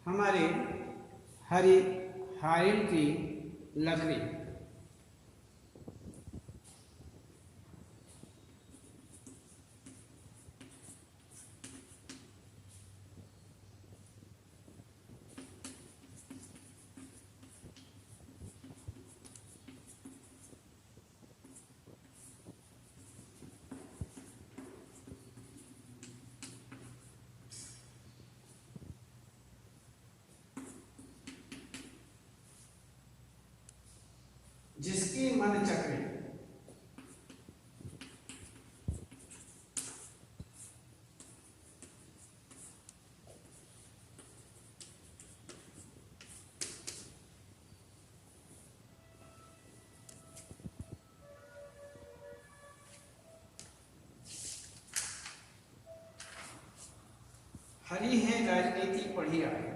हमारे हरी हारिल की लकड़ी। जिसकी मन चक्री। हरी है राजनीति पढ़ी आए।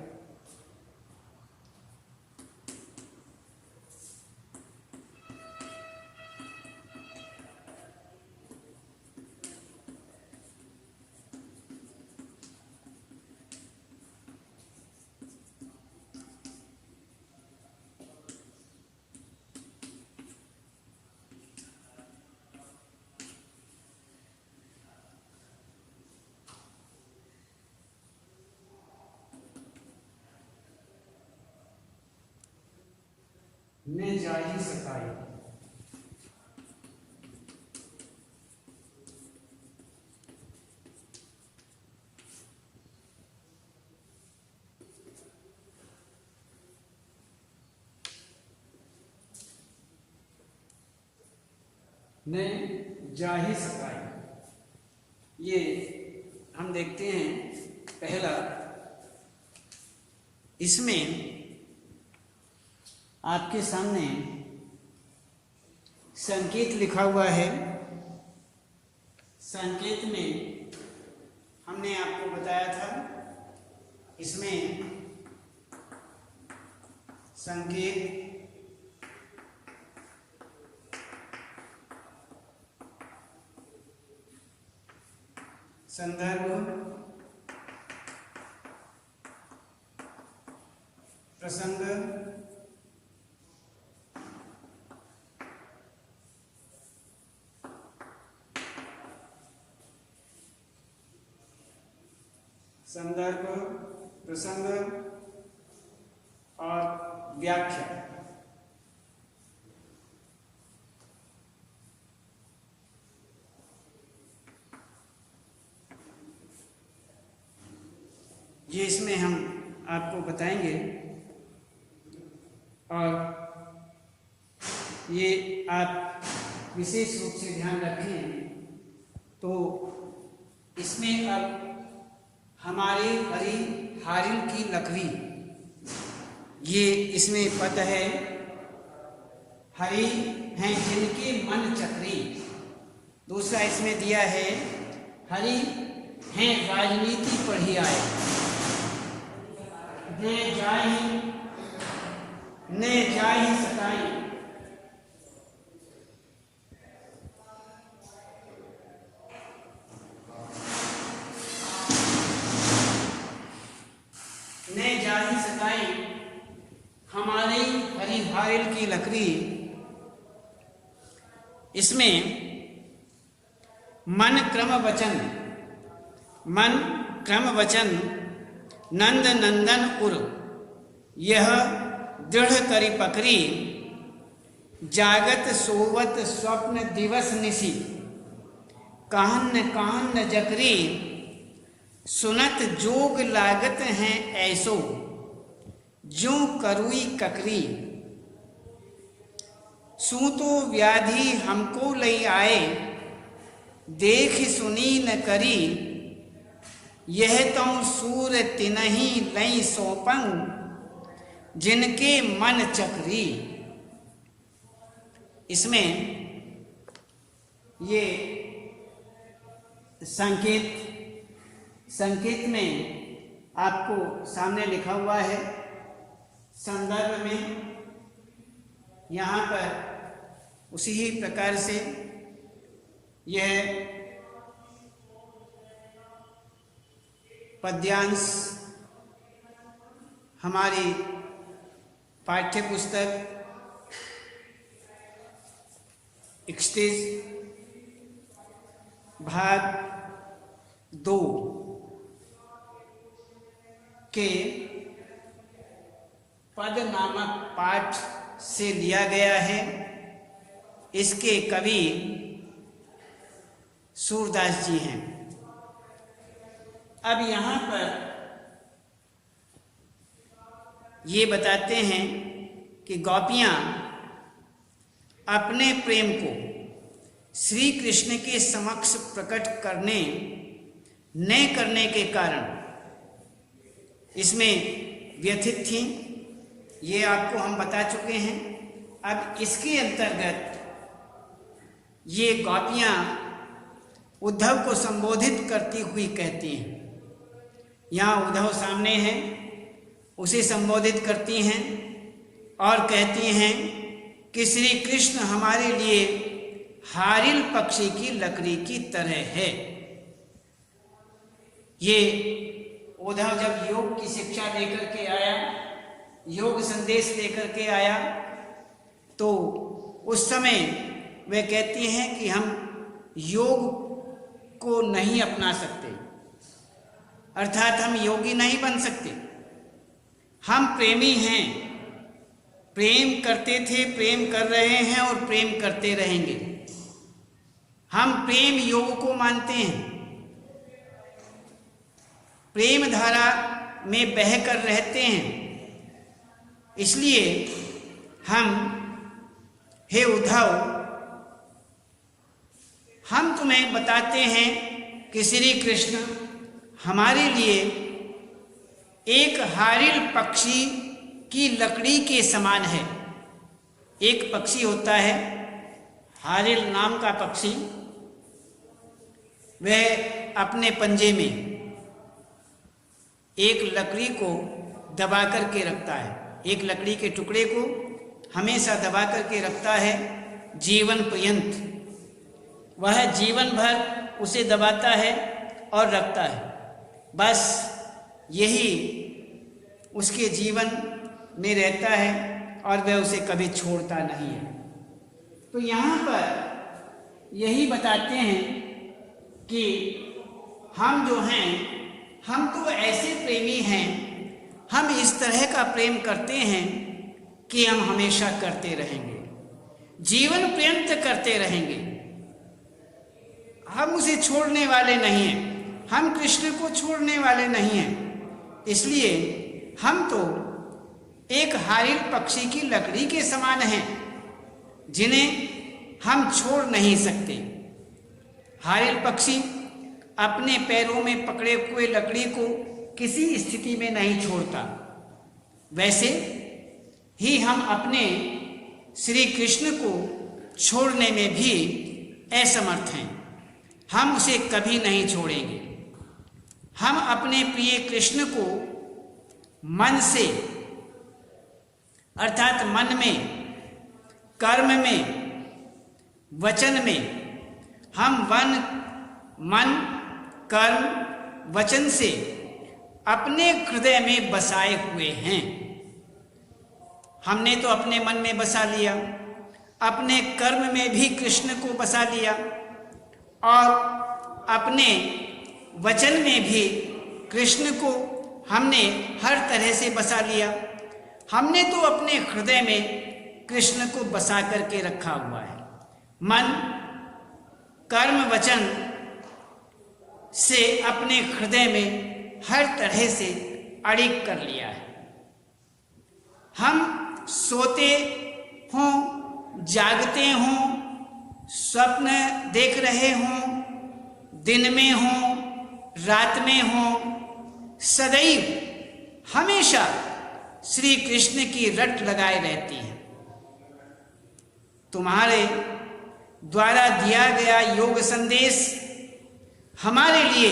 ने जाही सताई। ने जाही सताई। ये हम देखते हैं पहला, इसमें आपके सामने संकेत लिखा हुआ है। संकेत में हमने आपको बताया था, इसमें संकेत संदर्भ, प्रसंग, संदर्भ, प्रसंग और व्याख्या। ये इसमें हम आपको बताएंगे और ये आप विशेष रूप से ध्यान रखें। तो इसमें अब हमारे हरी हारिल की लकड़ी, ये इसमें पद है। हरी हैं जिनके मन चक्री। दूसरा इसमें दिया है, हरी हैं राजनीति पढ़ी आए। ने जाही सताई। ने जाही सताई हमारी हरी हारिल की लकड़ी। इसमें मन क्रम वचन नंद नंदन उर, यह दृढ़ करी पकड़ी। जागत सोवत स्वप्न दिवस निशी, काहन जकरी। सुनत जोग लागत हैं ऐसो, ज्यों करुई ककरी। सूतो व्याधि हमको लई आए, देख सुनी न करी। यह तो सूर तिनहि लई सौपंग, जिनके मन चक्री। इसमें ये संकेत में आपको सामने लिखा हुआ है। संदर्भ में यहाँ पर उसी ही प्रकार से यह पद्यांश हमारी पाठ्य पुस्तक 31 भाग 2 के पद नामक पाठ से लिया गया है। इसके कवि सूरदास जी हैं। अब यहाँ पर ये बताते हैं कि गोपियाँ अपने प्रेम को श्री कृष्ण के समक्ष प्रकट करने न करने के कारण इसमें व्यथित थीं। ये आपको हम बता चुके हैं। अब इसके अंतर्गत ये गोपियाँ उद्धव को संबोधित करती हुई कहती हैं। यहाँ उद्धव सामने है, उसे संबोधित करती हैं और कहती हैं कि श्री कृष्ण हमारे लिए हारिल पक्षी की लकड़ी की तरह है। ये उद्धव जब योग की शिक्षा लेकर के आया, योग संदेश लेकर के आया, तो उस समय वे कहती हैं कि हम योग को नहीं अपना सकते, अर्थात हम योगी नहीं बन सकते। हम प्रेमी हैं, प्रेम करते थे, प्रेम कर रहे हैं और प्रेम करते रहेंगे। हम प्रेम योग को मानते हैं, प्रेम धारा में बहकर रहते हैं। इसलिए हम, हे उद्धव, हम तुम्हें बताते हैं कि श्री कृष्ण हमारे लिए एक हारिल पक्षी की लकड़ी के समान है। एक पक्षी होता है हारिल नाम का पक्षी, वह अपने पंजे में एक लकड़ी को दबा करके रखता है, एक लकड़ी के टुकड़े को हमेशा दबा करके रखता है जीवन पर्यंत। वह जीवन भर उसे दबाता है और रखता है। बस यही उसके जीवन में रहता है और वह उसे कभी छोड़ता नहीं है। तो यहाँ पर यही बताते हैं कि हम जो हैं, हम तो ऐसे प्रेमी हैं, हम इस तरह का प्रेम करते हैं कि हम हमेशा करते रहेंगे, जीवन पर्यंत करते रहेंगे। हम उसे छोड़ने वाले नहीं हैं, हम कृष्ण को छोड़ने वाले नहीं हैं। इसलिए हम तो एक हारिल पक्षी की लकड़ी के समान हैं, जिन्हें हम छोड़ नहीं सकते। हारिल पक्षी अपने पैरों में पकड़े हुए लकड़ी को किसी स्थिति में नहीं छोड़ता। वैसे ही हम अपने श्री कृष्ण को छोड़ने में भी असमर्थ हैं। हम उसे कभी नहीं छोड़ेंगे। हम अपने प्रिय कृष्ण को मन से, अर्थात मन में, कर्म में, वचन में, हम मन, कर्म, वचन से अपने हृदय में बसाए हुए हैं। हमने तो अपने मन में बसा लिया, अपने कर्म में भी कृष्ण को बसा लिया और अपने वचन में भी कृष्ण को हमने हर तरह से बसा लिया। हमने तो अपने हृदय में कृष्ण को बसा करके रखा हुआ है। मन, कर्म, वचन से अपने हृदय में हर तरह से अड़िग कर लिया है। हम सोते हों, जागते हों, स्वप्न देख रहे हों, दिन में हों, रात में हों, सदैव हमेशा श्री कृष्ण की रट लगाए रहती है। तुम्हारे द्वारा दिया गया योग संदेश हमारे लिए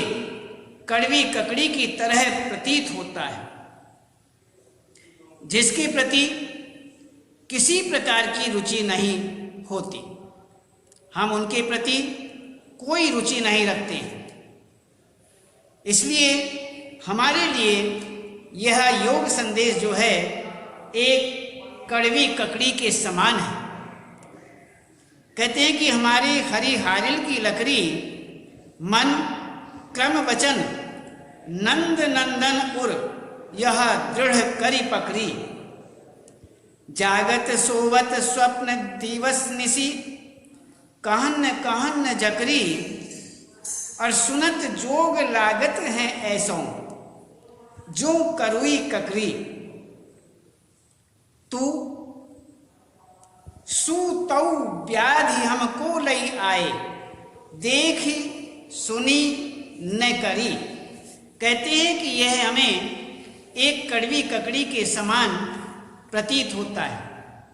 कड़वी ककड़ी की तरह प्रतीत होता है, जिसके प्रति किसी प्रकार की रुचि नहीं होती। हम उनके प्रति कोई रुचि नहीं रखते हैं। इसलिए हमारे लिए यह योग संदेश जो है एक कड़वी ककड़ी के समान है। कहते हैं कि हमारे हरी हारिल की लकड़ी मन क्रम वचन नंद नंदन उर यह दृढ़ करी पकड़ी। जागत सोवत स्वप्न दिवस निसी कहन कहन जकरी। और सुनत जोग लागत है ऐसों जो करुई ककरी। तू सूतौ व्याधि हमको लई आए देखी सुनी न करी। कहते हैं कि यह हमें एक कड़वी ककड़ी के समान प्रतीत होता है।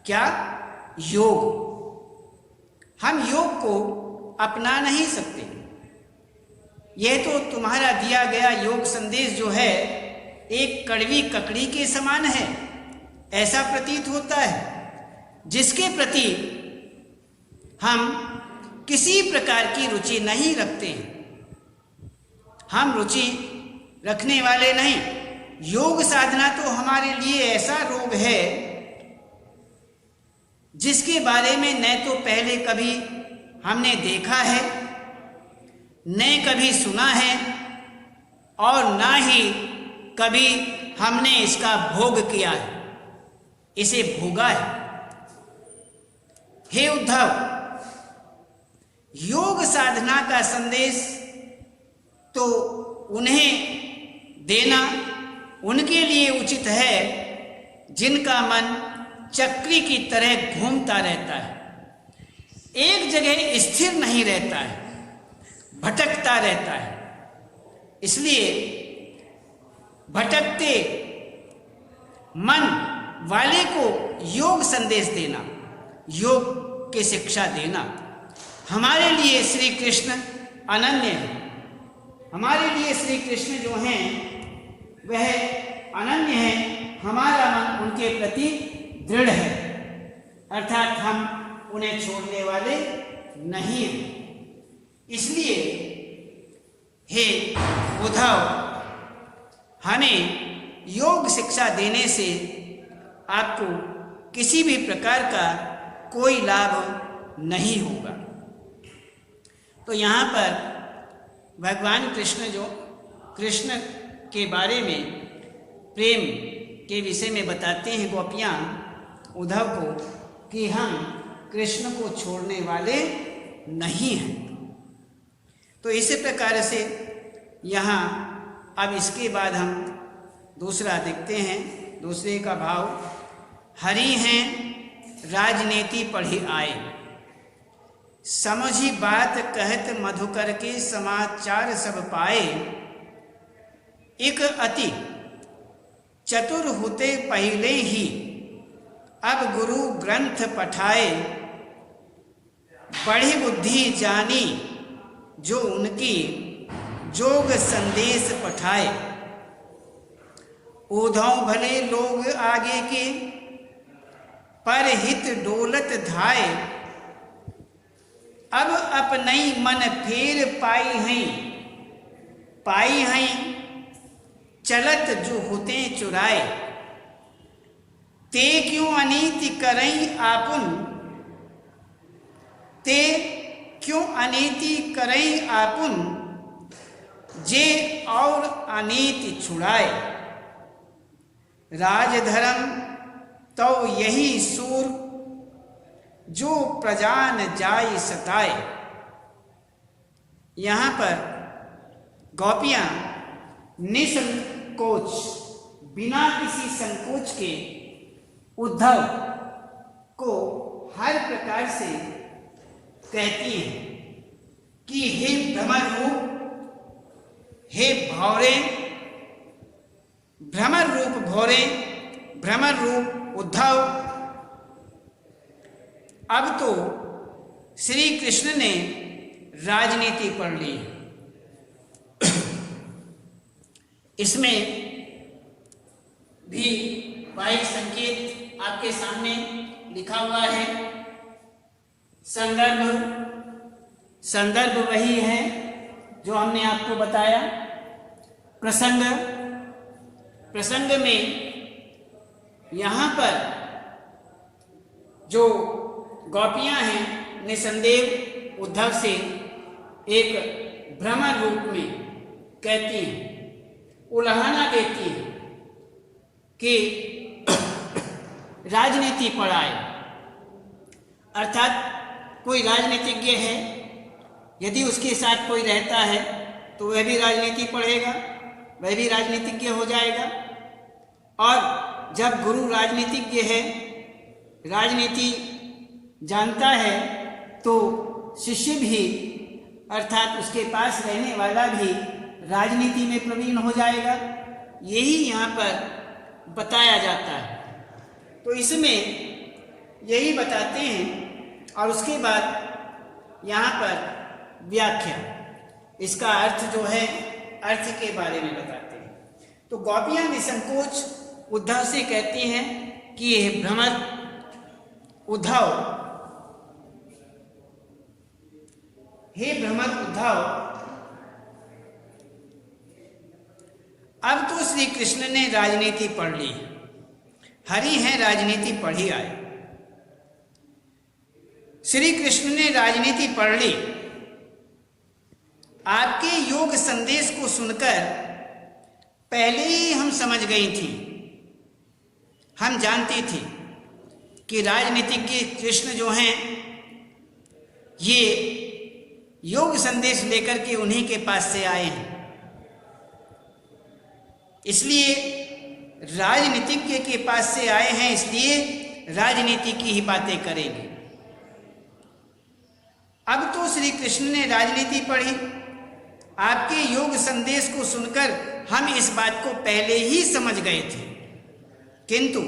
क्या? योग। हम योग को अपना नहीं सकते। यह तो तुम्हारा दिया गया योग संदेश जो है एक कड़वी ककड़ी के समान है, ऐसा प्रतीत होता है, जिसके प्रति हम किसी प्रकार की रुचि नहीं रखते हैं। हम रुचि रखने वाले नहीं। योग साधना तो हमारे लिए ऐसा रोग है जिसके बारे में न तो पहले कभी हमने देखा है, न कभी सुना है, और ना ही कभी हमने इसका भोग किया है, इसे भोगा है। हे उद्धव, योग साधना का संदेश तो उन्हें देना उनके लिए उचित है जिनका मन चक्री की तरह घूमता रहता है, एक जगह स्थिर नहीं रहता है, भटकता रहता है। इसलिए भटकते मन वाले को योग संदेश देना, योग की शिक्षा देना हमारे लिए श्री कृष्ण अनन्य है। हमारे लिए श्री कृष्ण जो हैं वह अनन्य है। हमारा मन उनके प्रति दृढ़ है, अर्थात हम उन्हें छोड़ने वाले नहीं हैं। इसलिए हे उद्धव, हमें योग शिक्षा देने से आपको किसी भी प्रकार का कोई लाभ नहीं होगा। तो यहाँ पर भगवान कृष्ण जो कृष्ण के बारे में प्रेम के विषय में बताते हैं गोपियाँ उद्धव को कि हम कृष्ण को छोड़ने वाले नहीं हैं। तो इसी प्रकार से यहाँ अब इसके बाद हम दूसरा देखते हैं, दूसरे का भाव। हरि हैं राजनीति पढ़ी आए, समझी बात कहत मधुकर के समाचार सब पाए। एक अति चतुर होते पहले ही अब गुरु ग्रंथ पठाए। बड़ी बुद्धि जानी जो उनकी जोग संदेश पठाए। उद्धव भले लोग आगे के पर हित डोलत धाय। अब अपनई मन फेर पाई हैं चलत जो होते चुराए। ते क्यों अनीति करई आपुन, ते क्यों अनीति करई आपुन, जे और अनीति छुड़ाए। राजधर्म तो यही सूर जो प्रजान जाय सताए। यहाँ पर गोपियाँ निसंकोच, बिना किसी संकोच के उद्धव को हर प्रकार से कहती हैं कि हे भ्रमर रूप, हे भौरे, भ्रमर रूप भौरे, भ्रमर रूप उद्धव। अब तो श्री कृष्ण ने राजनीति पढ़ ली। इसमें भी बाह्य संकेत आपके सामने लिखा हुआ है। संदर्भ वही है जो हमने आपको बताया। प्रसंग प्रसंग में यहाँ पर जो गोपियाँ हैं निसंदेह उद्धव से एक भ्रमर रूप में कहती हैं, उल्हाना देती हैं कि राजनीति पढ़ाए। अर्थात कोई राजनीतिज्ञ है, यदि उसके साथ कोई रहता है तो वह भी राजनीति पढ़ेगा, वह भी राजनीतिज्ञ हो जाएगा। और जब गुरु राजनीतिज्ञ है, राजनीति जानता है, तो शिष्य भी अर्थात उसके पास रहने वाला भी राजनीति में प्रवीण हो जाएगा। यही यहाँ पर बताया जाता है। तो इसमें यही बताते हैं और उसके बाद यहाँ पर व्याख्या, इसका अर्थ जो है अर्थ के बारे में बताते हैं। तो गोपियाँ निसंकोच उद्धव से कहती हैं कि यह भ्रमर उद्धव, हे भ्रमर उद्धव, अब तो श्री कृष्ण ने राजनीति पढ़ ली, हरि हैं राजनीति पढ़ी आए। श्री कृष्ण ने राजनीति पढ़ ली। आपके योग संदेश को सुनकर पहले ही हम समझ गई थी, हम जानती थी कि राजनीतिज्ञ कृष्ण जो हैं ये योग संदेश लेकर के उन्हीं के पास से आए हैं। इसलिए राजनीतिज्ञ के पास से आए हैं, इसलिए राजनीति की ही बातें करेंगे। अब तो श्री कृष्ण ने राजनीति पढ़ी। आपके योग संदेश को सुनकर हम इस बात को पहले ही समझ गए थे, किंतु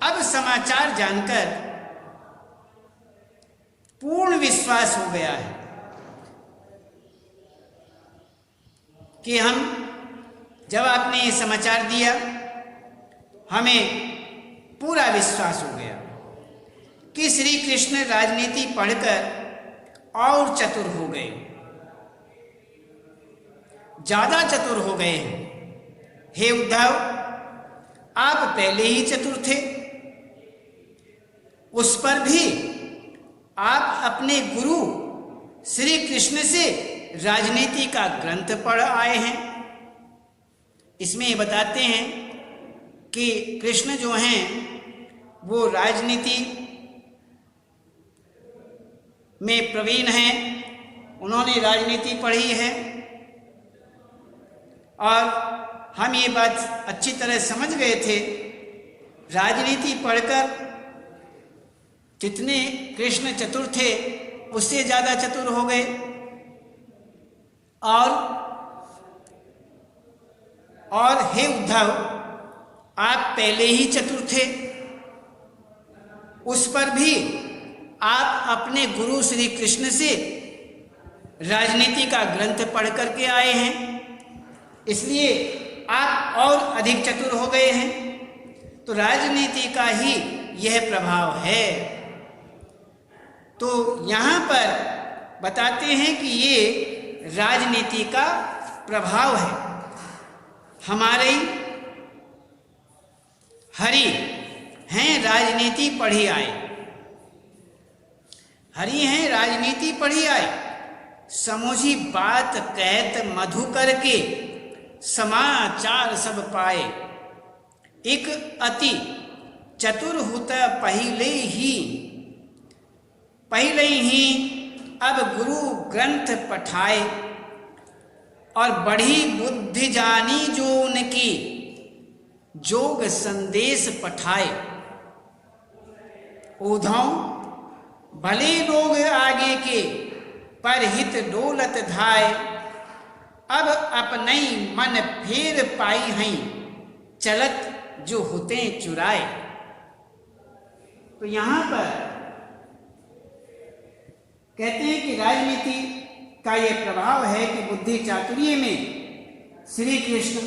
अब समाचार जानकर पूर्ण विश्वास हो गया है कि हम, जब आपने ये समाचार दिया, हमें पूरा विश्वास हो गया कि श्री कृष्ण राजनीति पढ़कर और चतुर हो गए, ज्यादा चतुर हो गए हैं। हे उद्धव, आप पहले ही चतुर थे, उस पर भी आप अपने गुरु श्री कृष्ण से राजनीति का ग्रंथ पढ़ आए हैं। इसमें ये बताते हैं कि कृष्ण जो हैं वो राजनीति में प्रवीण हैं, उन्होंने राजनीति पढ़ी है और हम ये बात अच्छी तरह समझ गए थे। राजनीति पढ़कर जितने कृष्ण चतुर थे उससे ज़्यादा चतुर हो गए, और हे उद्धव, आप पहले ही चतुर थे, उस पर भी आप अपने गुरु श्री कृष्ण से राजनीति का ग्रंथ पढ़ करके आए हैं, इसलिए आप और अधिक चतुर हो गए हैं। तो राजनीति का ही यह प्रभाव है। तो यहाँ पर बताते हैं कि ये राजनीति का प्रभाव है। हमारे हरि हैं राजनीति पढ़ी आए, हरि हैं राजनीति पढ़ी आए, समझी बात कहत मधु करके समाचार सब पाए। एक अति चतुर होता पहले ही अब गुरु ग्रंथ पठाए, और बड़ी बुद्धि जानी जो उनकी जोग संदेश पठाए। उद्धव भले लोग आगे के पर हित डोलत धाय, अब अपने मन फेर पाई हैं चलत जो होते चुराए। तो यहाँ पर कहते हैं कि राजनीति का यह प्रभाव है कि बुद्धि चातुर्य में श्री कृष्ण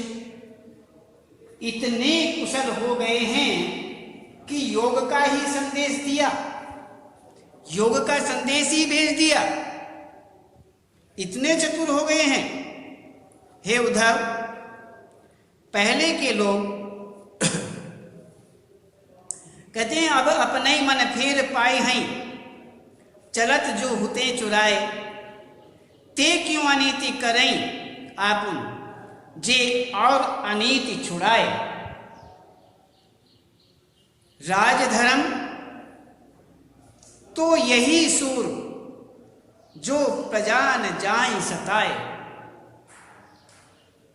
इतने कुशल हो गए हैं कि योग का ही संदेश दिया, योग का संदेश ही भेज दिया, इतने चतुर हो गए हैं। हे उद्धव, पहले के लोग कहते हैं अब अपने मन फेर पाए हैं, चलत जो हुते चुराए, ते क्यों अनीति करें आपुन, जे और अनीति छुड़ाए। राजधर्म तो यही सूर, जो प्रजा न जाए सताए।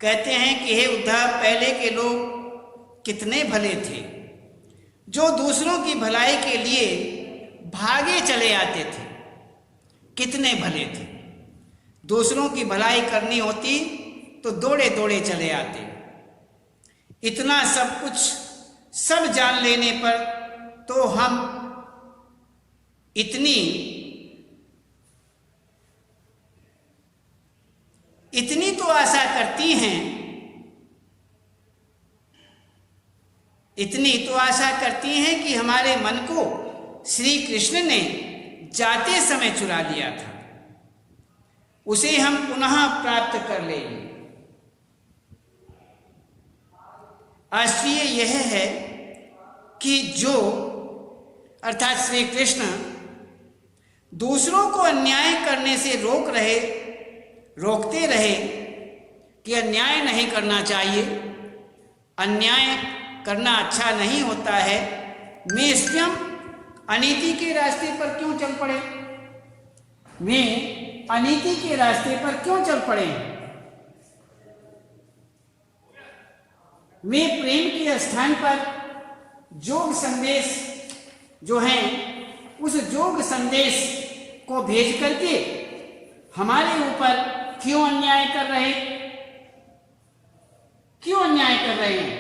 कहते हैं कि हे उद्धव, पहले के लोग कितने भले थे, जो दूसरों की भलाई के लिए भागे चले आते थे। कितने भले थे, दूसरों की भलाई करनी होती तो दौड़े दौड़े चले आते। इतना सब कुछ सब जान लेने पर तो हम इतनी तो आशा करती हैं, इतनी तो आशा करती हैं कि हमारे मन को श्री कृष्ण ने जाते समय चुरा लिया था, उसे हम पुनः प्राप्त कर लेंगे। आश्चर्य यह है कि जो अर्थात श्री कृष्ण दूसरों को अन्याय करने से रोकते रहे कि अन्याय नहीं करना चाहिए, अन्याय करना अच्छा नहीं होता है, मैं स्वयं अनीति के रास्ते पर क्यों चल पड़े, मैं अनीति के रास्ते पर क्यों चल पड़े। मैं प्रेम के स्थान पर जोग संदेश जो है, उस जोग संदेश को भेज करके हमारे ऊपर क्यों अन्याय कर रहे, क्यों अन्याय कर रहे हैं,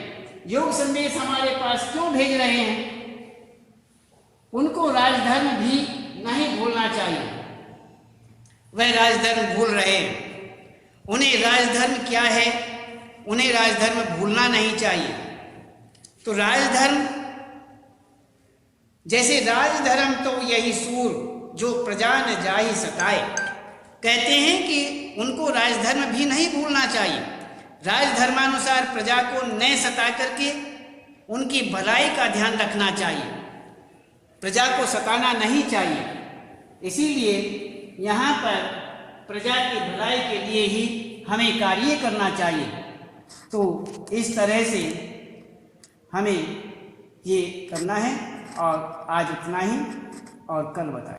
योग संदेश हमारे पास क्यों भेज रहे हैं। उनको राजधर्म भी नहीं भूलना चाहिए, वह राजधर्म भूल रहे हैं। उन्हें राजधर्म क्या है, उन्हें राजधर्म भूलना नहीं चाहिए। तो राजधर्म, जैसे राजधर्म तो यही सूर, जो प्रजा न जाहि सताए। कहते हैं कि उनको राजधर्म भी नहीं भूलना चाहिए। राजधर्मानुसार प्रजा को न सता करके उनकी भलाई का ध्यान रखना चाहिए, प्रजा को सताना नहीं चाहिए। इसीलिए यहाँ पर प्रजा की भलाई के लिए ही हमें कार्य करना चाहिए। तो इस तरह से हमें ये करना है। और आज इतना ही, और कल बताएं।